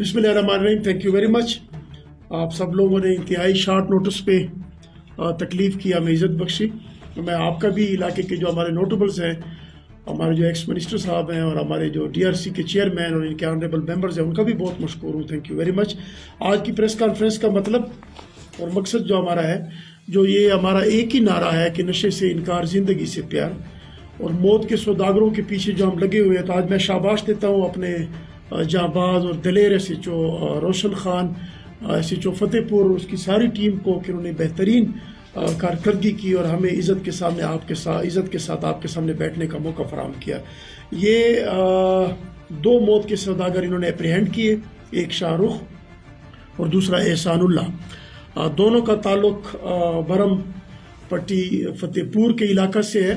بسم اللہ الرحمن الرحیم. Thank you very much. آپ سب لوگوں نے انتہائی شارٹ نوٹس پہ تکلیف کی ہمیں عزت بخشی. میں آپ کا بھی علاقے کے جو ہمارے نوٹیبلز ہیں, ہمارے جو ایکس منسٹر صاحب ہیں اور ہمارے جو ڈی آر سی کے چیئرمین اور ان کے آنریبل ممبرز ہیں, ان کا بھی بہت مشکور ہوں. Thank you very much. آج کی پریس کانفرنس کا مطلب اور مقصد جو ہمارا ہے, جو یہ ہمارا ایک ہی نعرہ ہے کہ نشے سے انکار, زندگی سے پیار, اور موت کے سوداگروں کے پیچھے جو ہم لگے ہوئے ہیں. تو آج میں شاباش دیتا ہوں اپنے جانباز اور دلیر ایس ایچ او روشن خان, ایس ایچ او فتح پور اور اس کی ساری ٹیم کو کہ انہوں نے بہترین کارکردگی کی اور ہمیں عزت کے سامنے عزت کے ساتھ آپ کے سامنے بیٹھنے کا موقع فراہم کیا. یہ دو موت کے سوداگر انہوں نے اپریہینڈ کیے, ایک شاہ رخ اور دوسرا احسان اللہ. دونوں کا تعلق برم پٹی فتح پور کے علاقہ سے ہے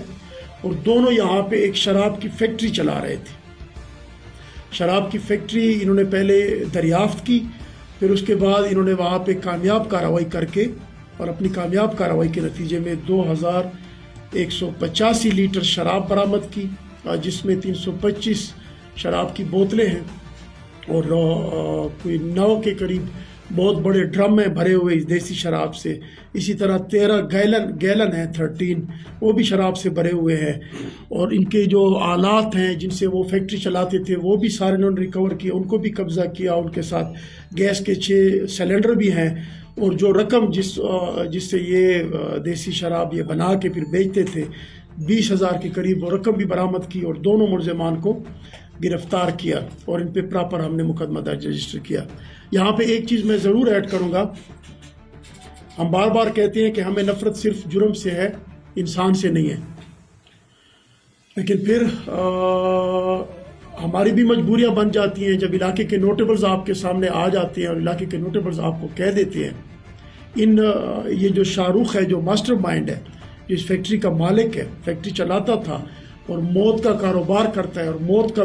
اور دونوں یہاں پہ ایک شراب کی فیکٹری چلا رہے تھے. شراب کی فیکٹری انہوں نے پہلے دریافت کی, پھر اس کے بعد انہوں نے وہاں پہ کامیاب کارروائی کر کے اور اپنی کامیاب کارروائی کے نتیجے میں 2185 لیٹر شراب برآمد کی, جس میں 325 شراب کی بوتلیں ہیں اور کوئی 9 کے قریب بہت بڑے ڈرم ہیں بھرے ہوئے اس دیسی شراب سے. اسی طرح 13 گیلن ہیں 13, وہ بھی شراب سے بھرے ہوئے ہیں. اور ان کے جو آلات ہیں جن سے وہ فیکٹری چلاتے تھے وہ بھی سارے انہوں نے ریکور کیے, ان کو بھی قبضہ کیا. ان کے ساتھ گیس کے 6 سلنڈر بھی ہیں, اور جو رقم جس سے یہ دیسی شراب یہ بنا کے پھر بیچتے تھے 20,000 کے قریب وہ رقم بھی برآمد کی, اور دونوں ملزمان کو گرفتار کیا اور ان پہ پراپر ہم نے مقدمہ درج رجسٹر کیا. یہاں پہ ایک چیز میں ضرور ایڈ کروں گا, ہم بار بار کہتے ہیں کہ ہمیں نفرت صرف جرم سے ہے, انسان سے نہیں ہے, لیکن پھر ہماری بھی مجبوریاں بن جاتی ہیں جب علاقے کے نوٹیبلز آپ کے سامنے آ جاتے ہیں اور علاقے کے نوٹیبلز آپ کو کہہ دیتے ہیں یہ جو شاہ رخ ہے, جو ماسٹر مائنڈ ہے, جو اس فیکٹری کا مالک ہے, فیکٹری چلاتا تھا اور موت کا کاروبار کرتا ہے اور موت کا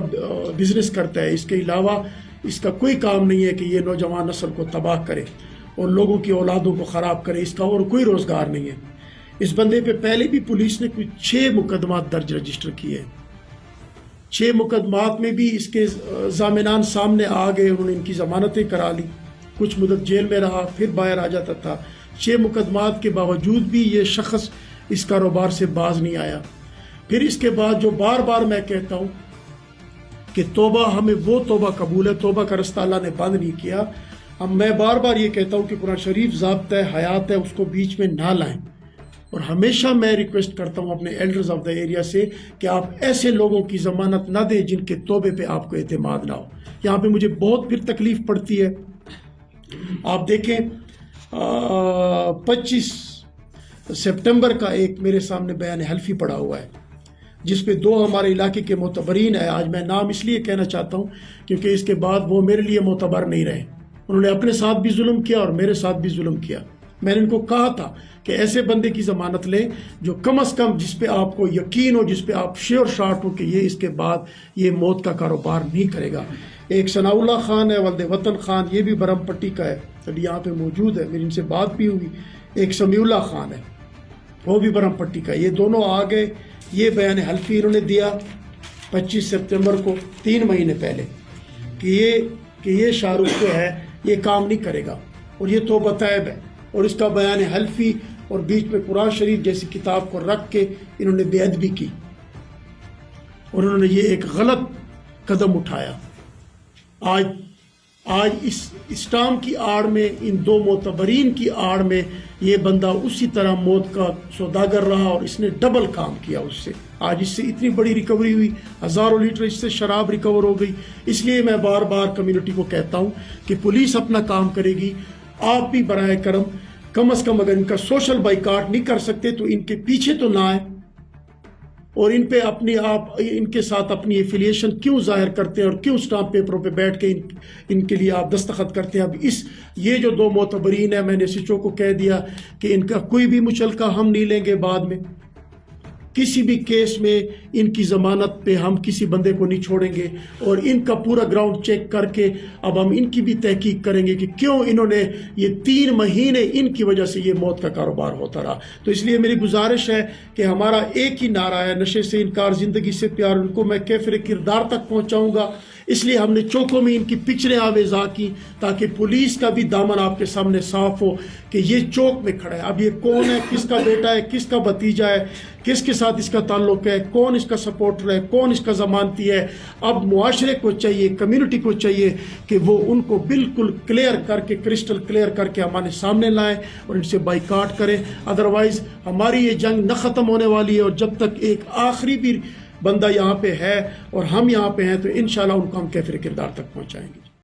بزنس کرتا ہے, اس کے علاوہ اس کا کوئی کام نہیں ہے کہ یہ نوجوان نسل کو تباہ کرے اور لوگوں کی اولادوں کو خراب کرے, اس کا اور کوئی روزگار نہیں ہے. اس بندے پہ پہلے بھی پولیس نے کچھ 6 مقدمات درج رجسٹر کیے. 6 مقدمات میں بھی اس کے ضامنان سامنے آ گئے, انہوں نے ان کی ضمانتیں کرا لی, کچھ مدت جیل میں رہا, پھر باہر آ جاتا تھا. 6 مقدمات کے باوجود بھی یہ شخص اس کاروبار سے باز نہیں آیا. پھر اس کے بعد جو بار بار میں کہتا ہوں کہ توبہ, ہمیں وہ توبہ قبول ہے, توبہ کا رستہ اللہ نے بند نہیں کیا. میں بار بار یہ کہتا ہوں کہ قرآن شریف ضابطہ حیات ہے, اس کو بیچ میں نہ لائیں. اور ہمیشہ میں ریکویسٹ کرتا ہوں اپنے ایلڈرز آف دا ایریا سے کہ آپ ایسے لوگوں کی ضمانت نہ دیں جن کے توبے پہ آپ کو اعتماد نہ ہو. یہاں پہ مجھے بہت پھر تکلیف پڑتی ہے. آپ دیکھیں 25 سپٹمبر کا ایک میرے سامنے بیان حلفی پڑا ہوا ہے جس پہ 2 ہمارے علاقے کے معتبرین ہیں. آج میں نام اس لیے کہنا چاہتا ہوں کیونکہ اس کے بعد وہ میرے لیے معتبر نہیں رہے. انہوں نے اپنے ساتھ بھی ظلم کیا اور میرے ساتھ بھی ظلم کیا. میں نے ان کو کہا تھا کہ ایسے بندے کی ضمانت لیں جو کم از کم جس پہ آپ کو یقین ہو, جس پہ آپ شیور شارٹ ہو کہ یہ اس کے بعد یہ موت کا کاروبار نہیں کرے گا. ایک ثناء اللہ خان ہے, ولد وطن خان, یہ بھی برم پٹی کا ہے, ابھی یہاں پہ موجود ہے, میری ان سے بات بھی ہوئی. ایک سمیع اللہ خان ہے, وہ بھی برم پٹی کا. یہ دونوں آ گئے, یہ بیان حلفی انہوں نے دیا 25 سپتمبر کو, 3 مہینے پہلے, کہ یہ شاہ رخ جو ہے یہ کام نہیں کرے گا اور یہ توبہ طیب ہے. اور اس کا بیان حلفی اور بیچ میں قرآن شریف جیسی کتاب کو رکھ کے انہوں نے بے ادبی کی اور انہوں نے یہ ایک غلط قدم اٹھایا. آج اس اسٹام کی آڑ میں, ان 2 معتبرین کی آڑ میں یہ بندہ اسی طرح موت کا سوداگر رہا اور اس نے ڈبل کام کیا اس سے. آج اس سے اتنی بڑی ریکوری ہوئی, ہزاروں لیٹر اس سے شراب ریکور ہو گئی. اس لیے میں بار بار کمیونٹی کو کہتا ہوں کہ پولیس اپنا کام کرے گی, آپ بھی برائے کرم کم از کم اگر ان کا سوشل بائیکاٹ نہیں کر سکتے تو ان کے پیچھے تو نہ آئے, اور ان پہ ان کے ساتھ اپنی ایفیلیشن کیوں ظاہر کرتے ہیں اور کیوں اسٹامپ پیپروں پہ بیٹھ کے ان کے لیے آپ دستخط کرتے ہیں. اب یہ جو 2 معتبرین ہیں, میں نے ایس ایچ او کو کہہ دیا کہ ان کا کوئی بھی مچلکہ ہم نہیں لیں گے. بعد میں کسی بھی کیس میں ان کی ضمانت پہ ہم کسی بندے کو نہیں چھوڑیں گے، اور ان کا پورا گراؤنڈ چیک کر کے اب ہم ان کی بھی تحقیق کریں گے کہ کیوں انہوں نے یہ 3 مہینے ان کی وجہ سے یہ موت کا کاروبار ہوتا رہا۔ تو اس لیے میری گزارش ہے کہ ہمارا ایک ہی نعرہ ہے، نشے سے انکار، زندگی سے پیار۔ ان کو میں کیفر کردار تک پہنچاؤں گا، اس لیے ہم نے چوکوں میں ان کی پکچریں آویزاں کی تاکہ پولیس کا بھی دامن آپ کے سامنے صاف ہو کہ یہ چوک میں کھڑا ہے، اب یہ کون ہے، کس کا بیٹا ہے، کس کا بھتیجا ہے، کس کے ساتھ اس کا تعلق ہے، کون اس کا سپورٹر ہے، کون اس کا ضمانتی ہے۔ اب معاشرے کو چاہیے، کمیونٹی کو چاہیے کہ وہ ان کو بالکل کلیئر کر کے، کرسٹل کلیئر کر کے ہمارے سامنے لائیں اور ان سے بائیکاٹ کریں۔ ادروائز ہماری یہ جنگ نہ ختم ہونے والی ہے، اور جب تک ایک آخری بھی بندہ یہاں پہ ہے اور ہم یہاں پہ ہیں تو انشاءاللہ ان کو ہم کیفر کردار تک پہنچائیں گے۔